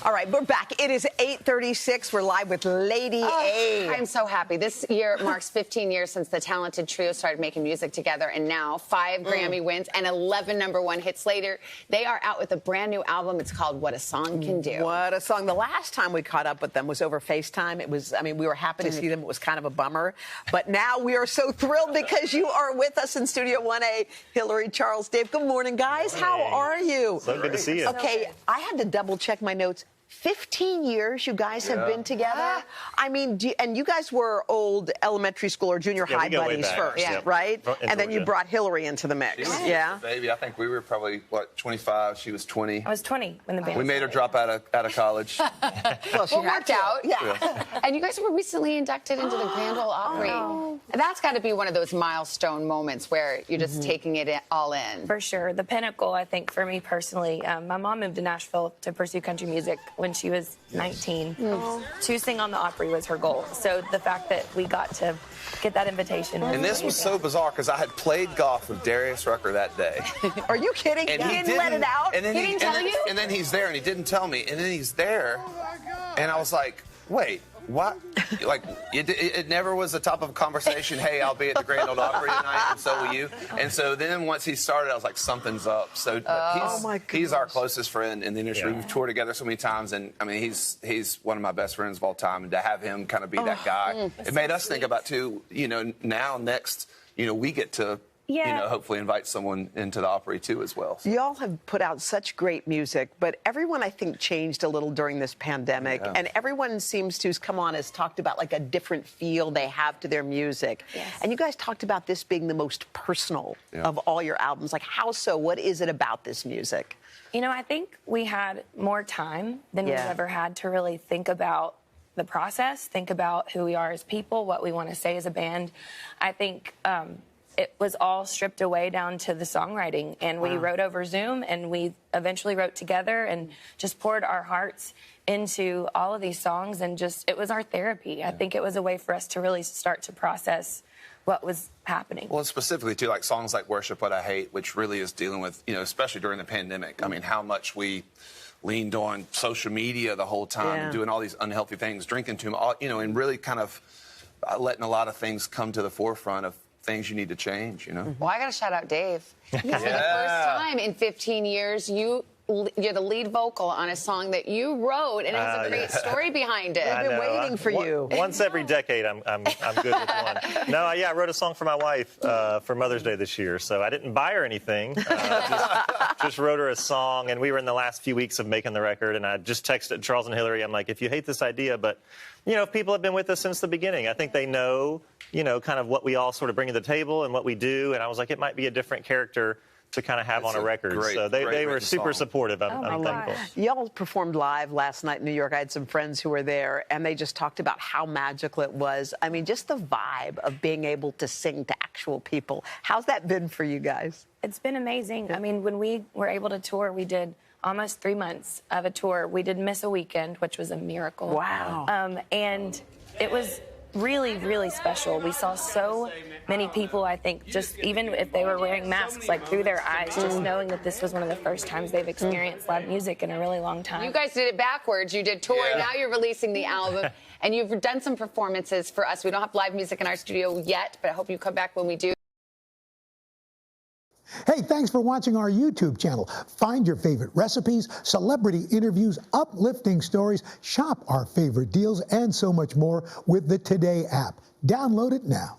All right, we're back. It is 8:36. We're live with Lady A. I'm so happy. This year marks 15 years since the talented trio started making music together, and now 5 Grammy wins and 11 #1 hits later, they are out with a brand new album. It's called What a Song Can Do. What a song. The last time we caught up with them was over FaceTime. It was, I mean, we were happy to see them. It was kind of a bummer. But now we are so thrilled because you are with us in Studio 1A. Hillary, Charles, Dave, good morning, guys. Hey. How are you? So good to see you. Okay, I had to double check my notes. 15 years you guys have been together. I mean, and you guys were old elementary school or junior high buddies first, right? And then you brought Hillary into the mix. Yeah. Baby, I think we were probably, what, 25? She was 20. I was 20 when the band We made her drop out of college. Well, she worked out. Yeah. And you guys were recently inducted into the Grand Ole Opry. Oh. That's got to be one of those milestone moments where you're just taking it all in. For sure. The pinnacle, I think, for me personally. My mom moved to Nashville to pursue country music when she was 19. To sing on the Opry was her goal. So the fact that we got to get that invitation. And this was so bizarre because I had played golf with Darius Rucker that day. Are you kidding? And he didn't let it out? And then he didn't tell you? And then he's there and he didn't tell me. And then he's there. And I was like, wait. What? Like, it never was the top of a conversation, hey, I'll be at the Grand Ole Opry tonight, and so will you. And so then once he started, I was like, something's up. So he's our closest friend in the industry. We've toured together so many times, and, I mean, he's one of my best friends of all time. And to have him kind of be that guy, it made us think about, too, you know, now next, you know, we get to, you know, hopefully invite someone into the Opry, too, as well. So. Y'all have put out such great music, but everyone, I think, changed a little during this pandemic. And everyone seems to come on has talked about, like, a different feel they have to their music. And you guys talked about this being the most personal of all your albums. Like, how so? What is it about this music? You know, I think we had more time than we've ever had to really think about the process, think about who we are as people, what we want to say as a band. I think it was all stripped away down to the songwriting, and we wrote over Zoom, and we eventually wrote together and just poured our hearts into all of these songs, and just, it was our therapy. I think it was a way for us to really start to process what was happening. Well, specifically, too, like songs like Worship What I Hate, which really is dealing with, you know, especially during the pandemic, I mean, how much we leaned on social media the whole time, and doing all these unhealthy things, drinking too much, you know, and really kind of letting a lot of things come to the forefront of things you need to change, you know? Well, I got to shout out Dave. For the first time in 15 years, you're the lead vocal on a song that you wrote, and it has a great story behind it. I've been waiting for you. Once every decade, I'm good with one. No, I wrote a song for my wife for Mother's Day this year, so I didn't buy her anything. Just wrote her a song, and we were in the last few weeks of making the record, and I just texted Charles and Hillary. I'm like, if you hate this idea, but, you know, if people have been with us since the beginning, I think they know, you know, kind of what we all sort of bring to the table and what we do, and I was like, it might be a different character to kind of have on a record. So they were super supportive. I'm thankful. Y'all performed live last night in New York. I had some friends who were there, and they just talked about how magical it was. I mean, just the vibe of being able to sing to actual people. How's that been for you guys? It's been amazing. I mean, when we were able to tour, we did almost 3 months of a tour. We did miss a weekend, which was a miracle. Wow. And it was really, really special. We saw so many people, I think, just even if they were wearing masks, like through their eyes, just knowing that this was one of the first times they've experienced live music in a really long time. You guys did it backwards. You did tour, now you're releasing the album, and you've done some performances for us. We don't have live music in our studio yet, but I hope you come back when we do. Hey, thanks for watching our YouTube channel. Find your favorite recipes, celebrity interviews, uplifting stories, shop our favorite deals, and so much more with the Today app. Download it now.